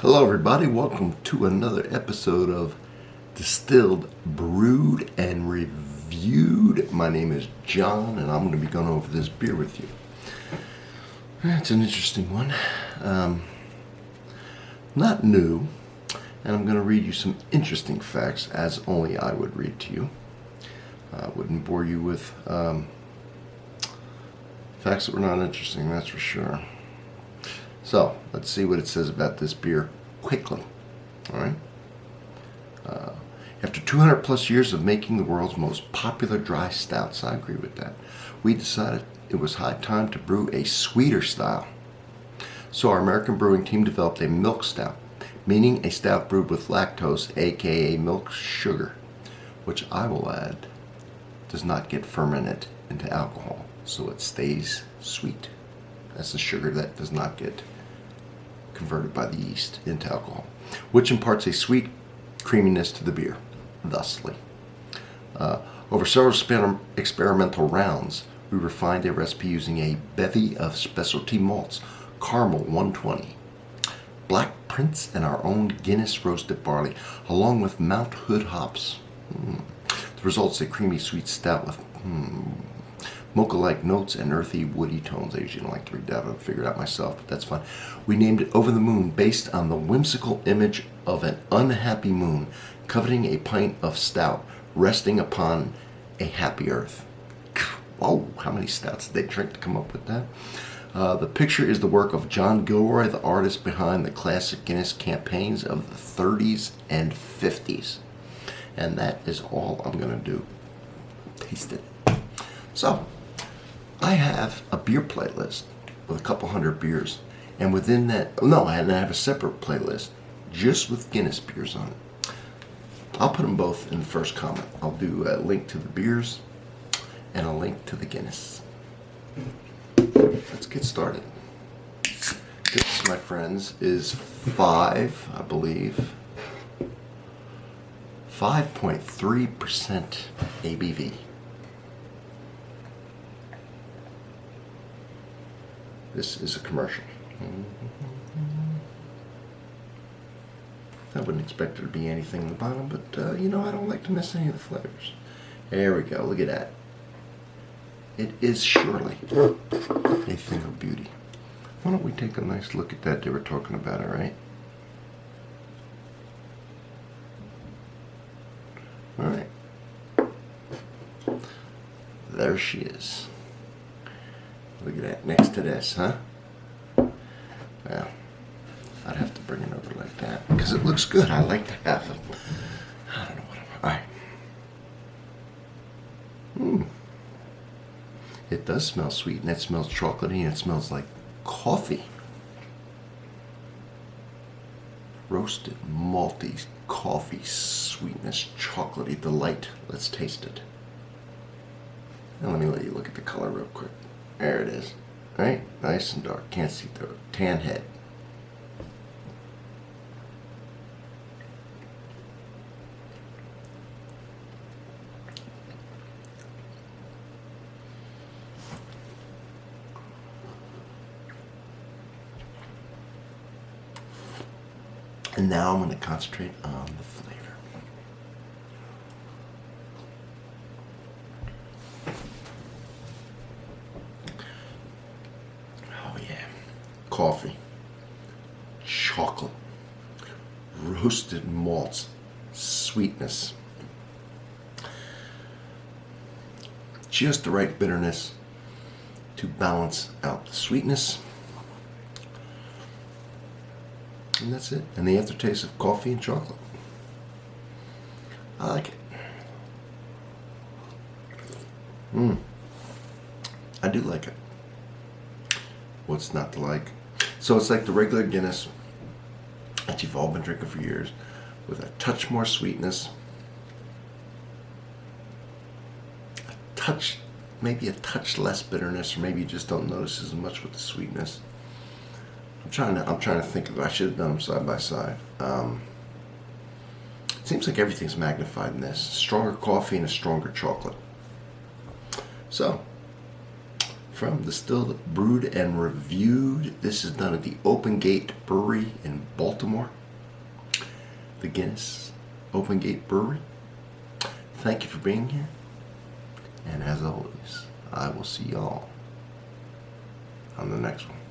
Hello everybody, welcome to another episode of Distilled, Brewed, and Reviewed. My name is John and I'm going to be going over this beer with you. It's an interesting one. Not new, and I'm going to read you some interesting facts as only I would read to you. I wouldn't bore you with facts that were not interesting, that's for sure. So, let's see what it says about this beer quickly. Alright? After 200 plus years of making the world's most popular dry stouts, I agree with that, we decided it was high time to brew a sweeter style. So our American brewing team developed a milk stout, meaning a stout brewed with lactose, aka milk sugar, which I will add does not get fermented into alcohol, so it stays sweet. That's the sugar that does not get converted by the yeast into alcohol, which imparts a sweet creaminess to the beer, thusly. Over several experimental rounds, we refined a recipe using a bevy of specialty malts, Carmel 120, BlackPrinz, and our own Guinness Roasted Barley, along with Mount Hood hops. The result's a creamy sweet stout with mocha-like notes and earthy woody tones. I usually don't like to read that, I've figured it out myself, but that's fine. We named it Over the Moon based on the whimsical image of an unhappy moon coveting a pint of stout resting upon a happy earth. Whoa, how many stouts did they drink to come up with that? The picture is the work of John Gilroy, the artist behind the classic Guinness campaigns of the 30s and 50s. And that is all I'm going to do. Taste it. So, I have a beer playlist with a couple hundred beers, and within that, I have a separate playlist just with Guinness beers on it. I'll put them both in the first comment. I'll do a link to the beers and a link to the Guinness. Let's get started. This, my friends, is 5, I believe, 5.3% ABV. This is a commercial. I wouldn't expect there to be anything on the bottom, but I don't like to miss any of the flavors. There we go, look at that. It is surely a thing of beauty. Why don't we take a nice look at that? They were talking about it, right? Alright. There she is. Look at that, next to this, huh? Well, I'd have to bring it over like that because it looks good. I like to have it. I don't know what I'm... It does smell sweet, and it smells chocolatey, and it smells like coffee. Roasted, malty, coffee, sweetness, chocolatey delight. Let's taste it. Now let me let you look at the color real quick. There it is. Right? Nice and dark. Can't see through it. Tan head. And now I'm going to concentrate on the flavor. Coffee, chocolate, roasted malts, sweetness, just the right bitterness to balance out the sweetness, and that's it. And the aftertaste of coffee and chocolate. I like it. I do like it. What's not to like? So it's like the regular Guinness that you've all been drinking for years, with a touch more sweetness, maybe a touch less bitterness, or maybe you just don't notice as much with the sweetness. I'm trying to think of. I should have done them side by side. It seems like everything's magnified in this. Stronger coffee and a stronger chocolate. So, from Distilled, Brewed, and Reviewed. This is done at the Open Gate Brewery in Baltimore. The Guinness Open Gate Brewery. Thank you for being here. And as always, I will see y'all on the next one.